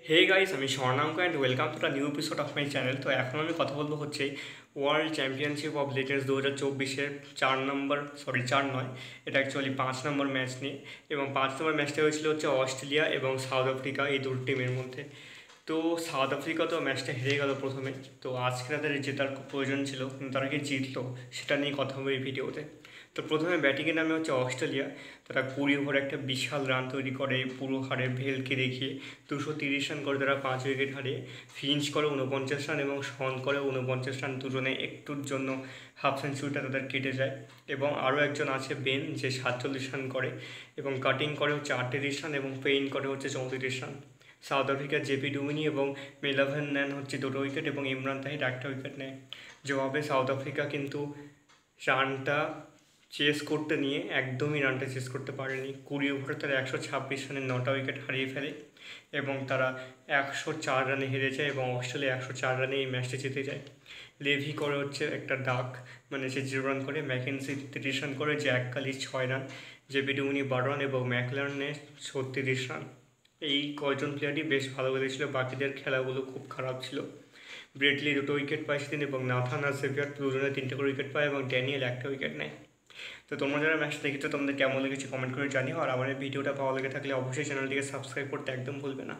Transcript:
হে guys, আমি Swarnank and welcome to the new episode of my channel. তো এখন আমি কথা বলবো হচ্ছে ওয়ার্ল্ড চ্যাম্পিয়নশিপ অফ লেজেন্ডস 2024-এর 4 নয়, এটা অ্যাকচুয়ালি 5 নম্বর ম্যাচ নিয়ে। এবং 5 নম্বর ম্যাচটা হয়েছিল হচ্ছে অস্ট্রেলিয়া এবং সাউথ আফ্রিকা, এই দুটো টিমের মধ্যে। তো সাউথ আফ্রিকা তো ম্যাচটা হেরে গেল প্রথমে। তো আজকে তাদের জেতার খুব প্রয়োজন ছিল, কিন্তু তারা কি জিতলো সেটা নিয়ে কথা হবে এই ভিডিওতে। তো প্রথমে ব্যাটিংয়ের নামে হচ্ছে অস্ট্রেলিয়া। তারা 20 ওভারে একটা বিশাল রান তৈরি করে পুরো হারে ভেলকে দেখিয়ে 230 রান করে তারা 5 উইকেট হারিয়ে ফিনিশ করে 49 রান এবং শন করে 49 রান। দুজনে একটুর জন্য হাফ সেঞ্চুরিটা তাদের কেটে যায়। এবং আরও একজন আছে বেন, যে 47 রান করে এবং কাটিং করে হচ্ছে 38 রান এবং পেইন করে হচ্ছে 34 রান। সাউথ আফ্রিকার জেপি ডুমিনি এবং মেলাভেন নেন হচ্ছে 2 উইকেট এবং ইমরান তাহির 1 উইকেট নেয়। জবাবে সাউথ আফ্রিকা কিন্তু রানটা চেস করতে নিয়ে একদমই রানটা চেস করতে পারেনি। 20 ওভারে তারা 126 রানে 9টা উইকেট হারিয়ে ফেলে এবং তারা 104 রানে হেরে যায় এবং অস্ট্রেলিয়া 104 রানে এই ম্যাচটা জিতে যায়। লেভি করে হচ্ছে একটা ডাক, মানে সে 0 রান করে, ম্যাকেন্সি 30 রান করে, Jack কালিস 6 run, JP Duminy 12 run এবং ম্যাকলারনে 36 রান। এই কয়জন প্লেয়ারই বেশ ভালো খেলেছিল, বাকিদের খেলাগুলো খুব খারাপ ছিল। ব্রেটলি 2 উইকেট পায় সেদিন এবং নাথান আর সেভিয়ার দুজনে 3টে করে উইকেট পায় এবং ড্যানিয়েল 1টা উইকেট নেয়। তো তোমরা যারা ম্যাচটা দেখেছো তোমাদের কেমন লেগেছে কমেন্ট করে জানিও। আর আমার এই ভিডিওটা ভালো লেগে থাকলে অবশ্যই চ্যানেলটিকে সাবস্ক্রাইব করতে একদম ভুলবে না।